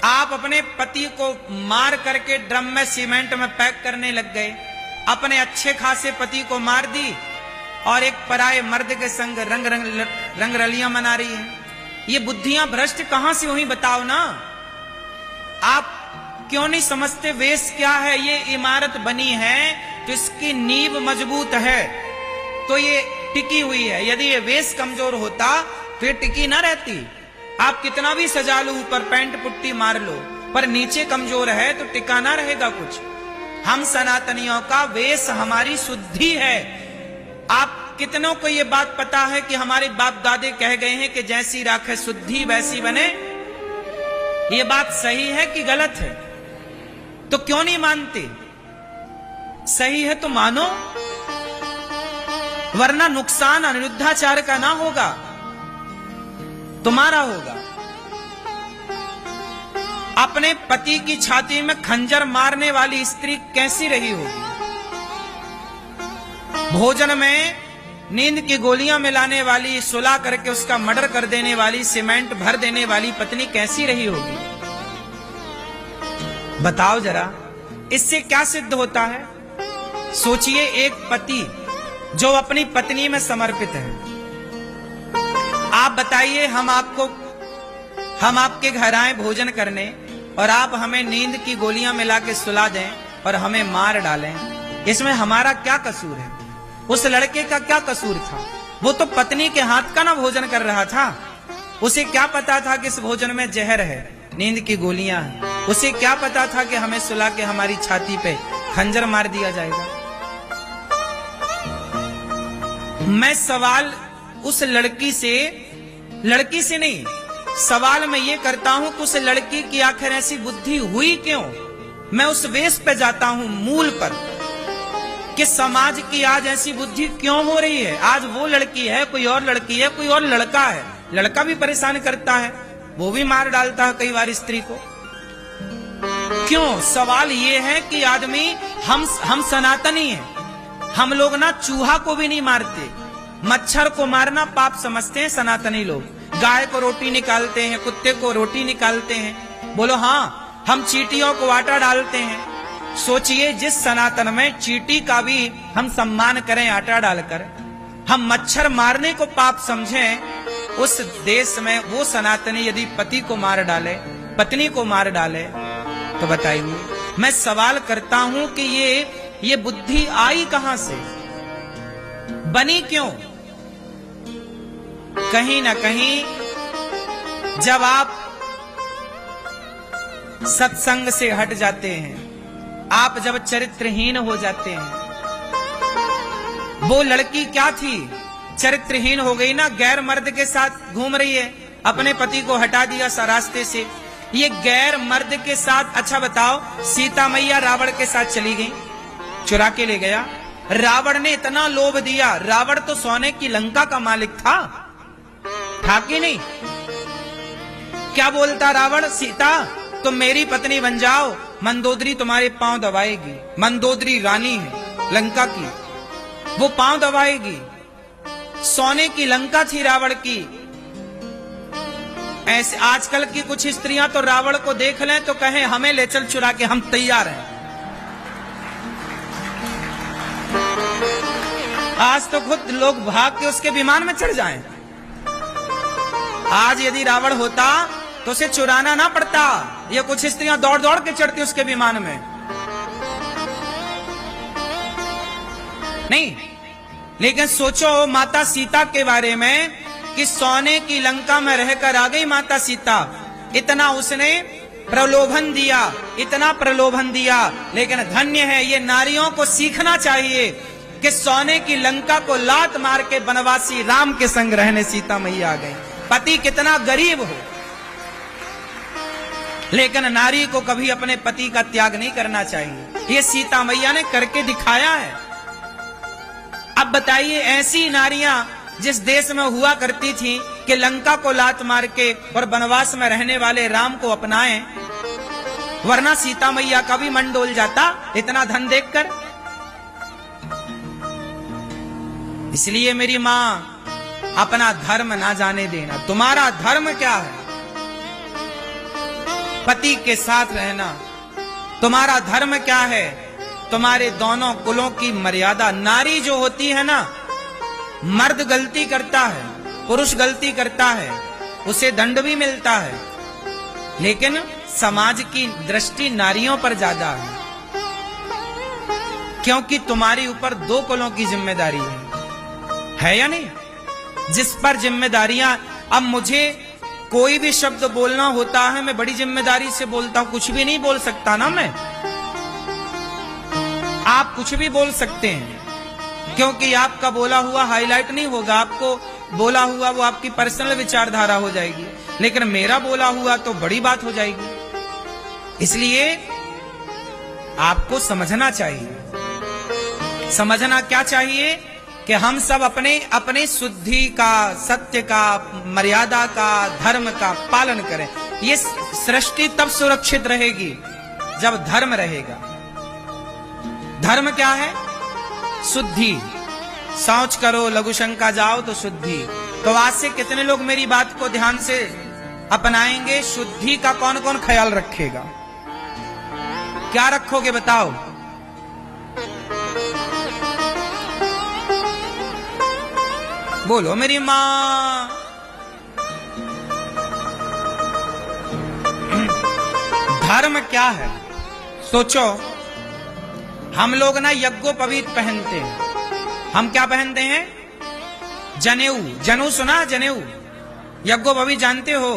आप अपने पति को मार करके ड्रम में सीमेंट में पैक करने लग गए, अपने अच्छे खासे पति को मार दी और एक पराये मर्द के संग रंग रलियां मना रही है। ये बुद्धियां भ्रष्ट कहां से हुई बताओ ना। आप क्यों नहीं समझते वेश क्या है? ये इमारत बनी है तो इसकी नींव मजबूत है तो ये टिकी हुई है। यदि ये वेश कमजोर होता तो ये टिकी ना रहती। आप कितना भी सजा लो, ऊपर पैंट पुट्टी मार लो, पर नीचे कमजोर है तो टिका ना रहेगा कुछ। हम सनातनियों का वेश हमारी शुद्धि है। आप कितनों को ये बात पता है कि हमारे बाप दादे कह गए हैं कि जैसी राखे शुद्धि वैसी बने? ये बात सही है कि गलत है? तो क्यों नहीं मानते? सही है तो मानो, वरना नुकसान अनिरुद्धाचार्य का ना होगा, तुम्हारा होगा। अपने पति की छाती में खंजर मारने वाली स्त्री कैसी रही होगी? भोजन में नींद की गोलियां मिलाने वाली, सुला करके उसका मर्डर कर देने वाली, सीमेंट भर देने वाली पत्नी कैसी रही होगी? बताओ जरा, इससे क्या सिद्ध होता है? सोचिए, एक पति जो अपनी पत्नी में समर्पित है, आप बताइए, हम आपके घर आए भोजन करने और आप हमें नींद की गोलियां मिला के सुला दें और हमें मार डालें, इसमें हमारा क्या कसूर है? उस लड़के का क्या कसूर था? वो तो पत्नी के हाथ का ना भोजन कर रहा था। उसे क्या पता था कि इस भोजन में जहर है, नींद की गोलियां हैं? उसे क्या पता था कि हमें सुला के हमारी छाती पे खंजर मार दिया जाएगा? मैं सवाल उस लड़की से नहीं, सवाल मैं ये करता हूं कि उस लड़की की आखिर ऐसी बुद्धि हुई क्यों? मैं उस वेश पे जाता हूं, मूल पर, कि समाज की आज ऐसी बुद्धि क्यों हो रही है। आज वो लड़की है, कोई और लड़की है, कोई और लड़का है, लड़का भी परेशान करता है, वो भी मार डालता है कई बार स्त्री को। क्यों? सवाल ये है कि आदमी, हम सनातनी हैं, हम लोग ना चूहा को भी नहीं मारते, मच्छर को मारना पाप समझते हैं सनातनी लोग। गाय को रोटी निकालते हैं, कुत्ते को रोटी निकालते हैं, बोलो हाँ, हम चींटियों को आटा डालते हैं। सोचिए, जिस सनातन में चींटी का भी हम सम्मान करें आटा डालकर, हम मच्छर मारने को पाप समझें, उस देश में वो सनातनी यदि पति को मार डाले, पत्नी को मार डाले, तो बताइए। मैं सवाल करता हूं कि ये बुद्धि आई कहां से, बनी क्यों? कहीं ना कहीं जब आप सत्संग से हट जाते हैं, आप जब चरित्रहीन हो जाते हैं। वो लड़की क्या थी? चरित्रहीन हो गई ना, गैर मर्द के साथ घूम रही है, अपने पति को हटा दिया रास्ते से। ये गैर मर्द के साथ, अच्छा बताओ, सीता मैया रावण के साथ चली गई, चुरा के ले गया। रावण ने इतना लोभ दिया, रावण तो सोने की लंका का मालिक था कि नहीं? क्या बोलता रावण? सीता तुम मेरी पत्नी बन जाओ, मंदोदरी तुम्हारे पांव दबाएगी। मंदोदरी रानी है लंका की, वो पांव दबाएगी। सोने की लंका थी रावण की। ऐसे आजकल की कुछ स्त्रियां तो रावण को देख लें तो कहें हमें ले चल चुरा के, हम तैयार हैं। आज तो खुद लोग भाग के उसके विमान में चढ़ जाएं। आज यदि रावण होता तो उसे चुराना ना पड़ता, ये कुछ स्त्रियां दौड़ दौड़ के चढ़ती उसके विमान में। नहीं, लेकिन सोचो माता सीता के बारे में कि सोने की लंका में रहकर आ गई माता सीता। इतना उसने प्रलोभन दिया, इतना प्रलोभन दिया, लेकिन धन्य है, ये नारियों को सीखना चाहिए कि सोने की लंका को लात मार के वनवासी राम के संग रहने सीता मैया आ गई। पति कितना गरीब हो, लेकिन नारी को कभी अपने पति का त्याग नहीं करना चाहिए। ये सीता मैया ने करके दिखाया है। अब बताइए, ऐसी नारियां जिस देश में हुआ करती थी कि लंका को लात मार के और वनवास में रहने वाले राम को अपनाएं, वरना सीता मैया का भी मन डोल जाता इतना धन देखकर। इसलिए मेरी मां, अपना धर्म ना जाने देना। तुम्हारा धर्म क्या है? पति के साथ रहना। तुम्हारा धर्म क्या है? तुम्हारे दोनों कुलों की मर्यादा। नारी जो होती है ना, मर्द गलती करता है, पुरुष गलती करता है, उसे दंड भी मिलता है, लेकिन समाज की दृष्टि नारियों पर ज्यादा है, क्योंकि तुम्हारे ऊपर 2 कुलों की जिम्मेदारी है या नहीं? जिस पर जिम्मेदारियां, अब मुझे कोई भी शब्द बोलना होता है, मैं बड़ी जिम्मेदारी से बोलता हूं। कुछ भी नहीं बोल सकता ना मैं। आप कुछ भी बोल सकते हैं, क्योंकि आपका बोला हुआ हाईलाइट नहीं होगा, आपको बोला हुआ वो आपकी पर्सनल विचारधारा हो जाएगी, लेकिन मेरा बोला हुआ तो बड़ी बात हो जाएगी। इसलिए आपको समझना चाहिए। समझना क्या चाहिए कि हम सब अपने अपने शुद्धि का, सत्य का, मर्यादा का, धर्म का पालन करें। ये सृष्टि तब सुरक्षित रहेगी जब धर्म रहेगा। धर्म क्या है? शुद्धि। शौच करो, लघु शंका जाओ तो शुद्धि। तो आज से कितने लोग मेरी बात को ध्यान से अपनाएंगे? शुद्धि का कौन कौन ख्याल रखेगा? क्या रखोगे बताओ? बोलो मेरी मां। धर्म क्या है? सोचो। हम लोग ना यज्ञोपवीत पहनते हैं। हम क्या पहनते हैं? जनेऊ। जनेऊ सुना? जनेऊ। यज्ञोपवीत जानते हो?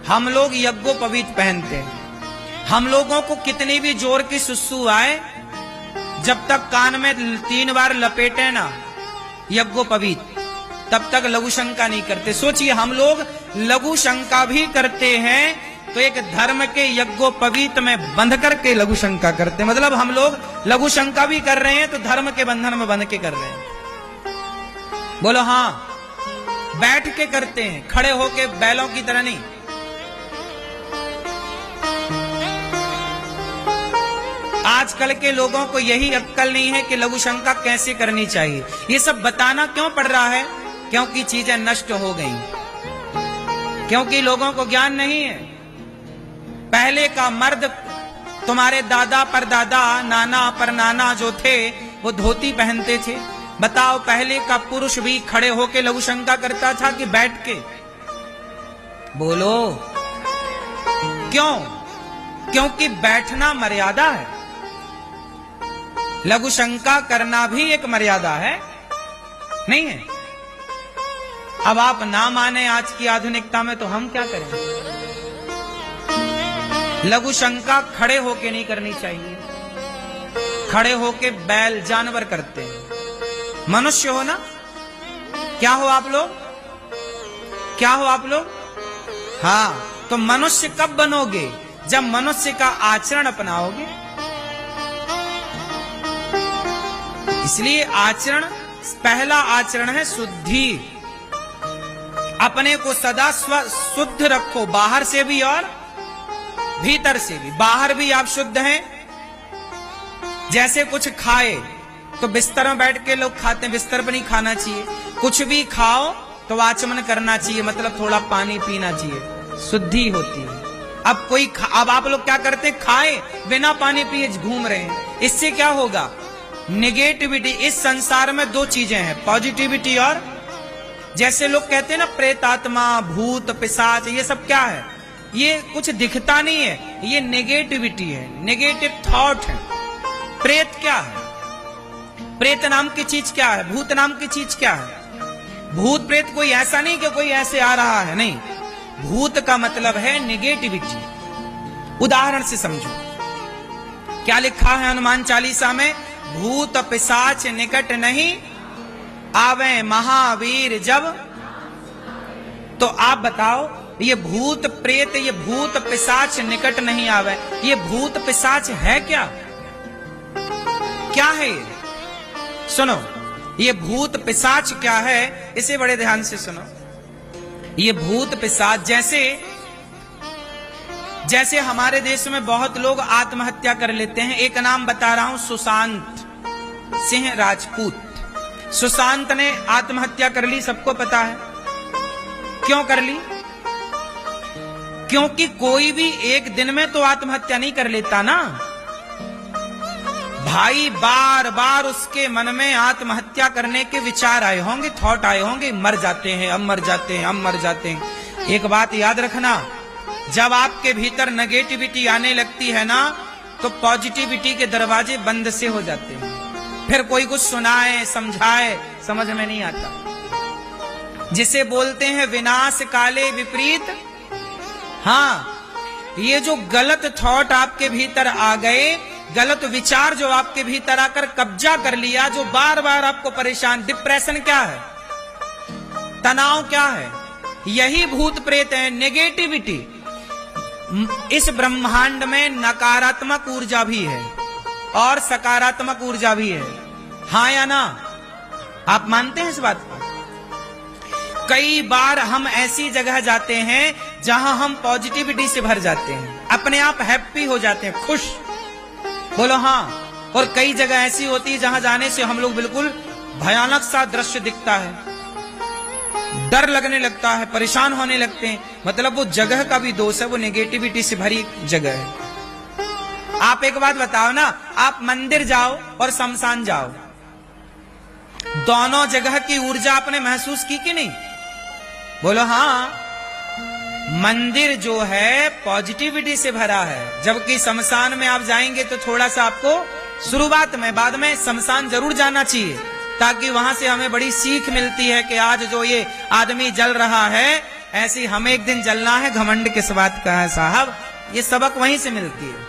हम लोग यज्ञोपवीत पहनते हैं। हम लोगों को कितनी भी जोर की सुसु आए, जब तक कान में 3 बार लपेटे ना यज्ञोपवीत, तब तक लघु शंका नहीं करते। सोचिए, हम लोग लघु शंका भी करते हैं तो एक धर्म के यज्ञोपवीत में बंध करके लघु शंका करते। मतलब हम लोग लघु शंका भी कर रहे हैं तो धर्म के बंधन में बंध के कर रहे हैं। बोलो हाँ। बैठ के करते हैं, खड़े होके बैलों की तरह नहीं। आजकल के लोगों को यही अक्कल नहीं है कि लघु शंका कैसे करनी चाहिए। ये सब बताना क्यों पड़ रहा है? क्योंकि चीजें नष्ट हो गई, क्योंकि लोगों को ज्ञान नहीं है। पहले का मर्द, तुम्हारे दादा परदादा, नाना परनाना जो थे, वो धोती पहनते थे। बताओ, पहले का पुरुष भी खड़े होके लघु शंका करता था कि बैठ के? बोलो क्यों? क्योंकि बैठना मर्यादा है। लघु शंका करना भी एक मर्यादा है, नहीं है? अब आप ना माने आज की आधुनिकता में, तो हम क्या करें? लघु शंका खड़े होके नहीं करनी चाहिए। खड़े होके बैल जानवर करते हैं। मनुष्य हो ना? क्या हो आप लोग? क्या हो आप लोग? हाँ, तो मनुष्य कब बनोगे? जब मनुष्य का आचरण अपनाओगे। इसलिए आचरण, पहला आचरण है शुद्धि। अपने को सदा शुद्ध रखो, बाहर से भी और भीतर से भी। बाहर भी आप शुद्ध हैं। जैसे कुछ खाए तो बिस्तर में बैठ के लोग खाते हैं, बिस्तर पर नहीं खाना चाहिए। कुछ भी खाओ तो आचमन करना चाहिए, मतलब थोड़ा पानी पीना चाहिए, शुद्धि होती है। अब आप लोग क्या करते? खाए बिना पानी पिए घूम रहे हैं। इससे क्या होगा? नेगेटिविटी। इस संसार में 2 चीजें हैं, पॉजिटिविटी और, जैसे लोग कहते हैं ना प्रेतात्मा, भूत, पिशाच, ये सब क्या है? ये कुछ दिखता नहीं है, ये नेगेटिविटी है, नेगेटिव थॉट है। प्रेत क्या है? प्रेत नाम की चीज क्या है? भूत नाम की चीज क्या है? भूत प्रेत कोई ऐसा नहीं कि कोई ऐसे आ रहा है, नहीं। भूत का मतलब है नेगेटिविटी। उदाहरण से समझो, क्या लिखा है हनुमान चालीसा में? भूत पिशाच निकट नहीं आवे महावीर जब। तो आप बताओ, ये भूत प्रेत, ये भूत पिशाच निकट नहीं आवे, ये भूत पिशाच है क्या? क्या है ये? सुनो, ये भूत पिशाच क्या है, इसे बड़े ध्यान से सुनो। ये भूत पिशाच, जैसे हमारे देश में बहुत लोग आत्महत्या कर लेते हैं। एक नाम बता रहा हूं, सुशांत सिंह राजपूत। सुशांत ने आत्महत्या कर ली, सबको पता है। क्यों कर ली? क्योंकि कोई भी एक दिन में तो आत्महत्या नहीं कर लेता ना भाई, बार बार उसके मन में आत्महत्या करने के विचार आए होंगे, थॉट आए होंगे, मर जाते हैं, हम मर जाते हैं, हम मर जाते हैं। एक बात याद रखना, जब आपके भीतर नेगेटिविटी आने लगती है ना, तो पॉजिटिविटी के दरवाजे बंद से हो जाते हैं। फिर कोई कुछ सुनाए समझाए समझ में नहीं आता। जिसे बोलते हैं विनाश काले विपरीत। हाँ, ये जो गलत थॉट आपके भीतर आ गए, गलत विचार जो आपके भीतर आकर कब्जा कर लिया, जो बार बार आपको परेशान, डिप्रेशन क्या है, तनाव क्या है, यही भूत प्रेत है, नेगेटिविटी। इस ब्रह्मांड में नकारात्मक ऊर्जा भी है और सकारात्मक ऊर्जा भी है, हाँ या ना? आप मानते हैं इस बात को? कई बार हम ऐसी जगह जाते हैं जहां हम पॉजिटिविटी से भर जाते हैं, अपने आप हैप्पी हो जाते हैं, खुश, बोलो हाँ। और कई जगह ऐसी होती है जहां जाने से हम लोग बिल्कुल भयानक सा दृश्य दिखता है, डर लगने लगता है, परेशान होने लगते हैं। मतलब वो जगह का भी दोष है, वो नेगेटिविटी से भरी जगह है। आप एक बात बताओ ना, आप मंदिर जाओ और शमशान जाओ, दोनों जगह की ऊर्जा आपने महसूस की कि नहीं? बोलो हाँ। मंदिर जो है पॉजिटिविटी से भरा है, जबकि शमशान में आप जाएंगे तो थोड़ा सा आपको शुरुआत में, बाद में शमशान जरूर जाना चाहिए, ताकि वहां से हमें बड़ी सीख मिलती है कि आज जो ये आदमी जल रहा है, ऐसी हमें एक दिन जलना है, घमंड किस बात का है साहब। ये सबक वहीं से मिलती है।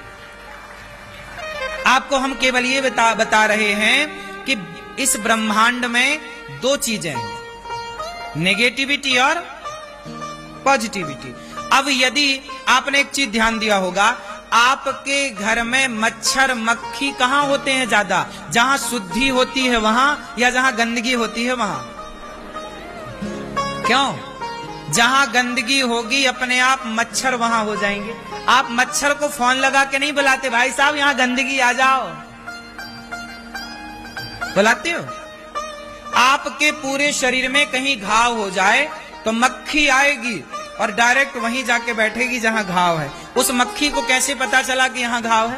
आपको हम केवल ये बता रहे हैं कि इस ब्रह्मांड में दो चीजें हैं, नेगेटिविटी और पॉजिटिविटी। अब यदि आपने एक चीज ध्यान दिया होगा, आपके घर में मच्छर मक्खी कहां होते हैं ज्यादा? जहां शुद्धि होती है वहां, या जहां गंदगी होती है वहां? क्यों? जहां गंदगी होगी अपने आप मच्छर वहां हो जाएंगे। आप मच्छर को फोन लगा के नहीं बुलाते, भाई साहब यहां गंदगी आ जाओ, बुलाते हो? आपके पूरे शरीर में कहीं घाव हो जाए तो मक्खी आएगी और डायरेक्ट वहीं जाके बैठेगी जहां घाव है। उस मक्खी को कैसे पता चला कि यहां घाव है?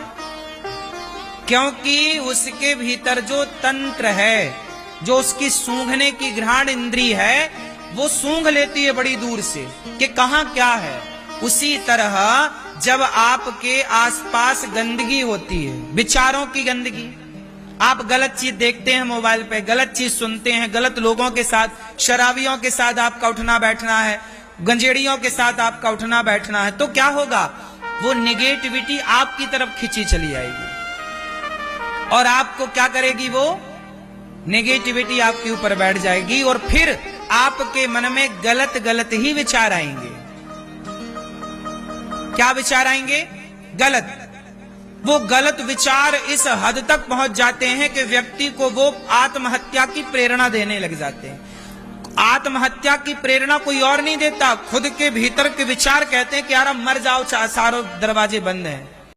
क्योंकि उसके भीतर जो तंत्र है, जो उसकी सूंघने की घ्राण इंद्री है, वो सूंघ लेती है बड़ी दूर से कि कहां क्या है। उसी तरह जब आपके आसपास गंदगी होती है, विचारों की गंदगी, आप गलत चीज देखते हैं मोबाइल पे, गलत चीज सुनते हैं, गलत लोगों के साथ, शराबियों के साथ आपका उठना बैठना है, गंजेड़ियों के साथ आपका उठना बैठना है, तो क्या होगा? वो नेगेटिविटी आपकी तरफ खींची चली आएगी और आपको क्या करेगी? वो नेगेटिविटी आपके ऊपर बैठ जाएगी और फिर आपके मन में गलत गलत ही विचार आएंगे। क्या विचार आएंगे? गलत। वो गलत विचार इस हद तक पहुंच जाते हैं कि व्यक्ति को वो आत्महत्या की प्रेरणा देने लग जाते हैं। आत्महत्या की प्रेरणा कोई और नहीं देता, खुद के भीतर के विचार कहते हैं कि यार अब मर जाओ, सारे दरवाजे बंद हैं।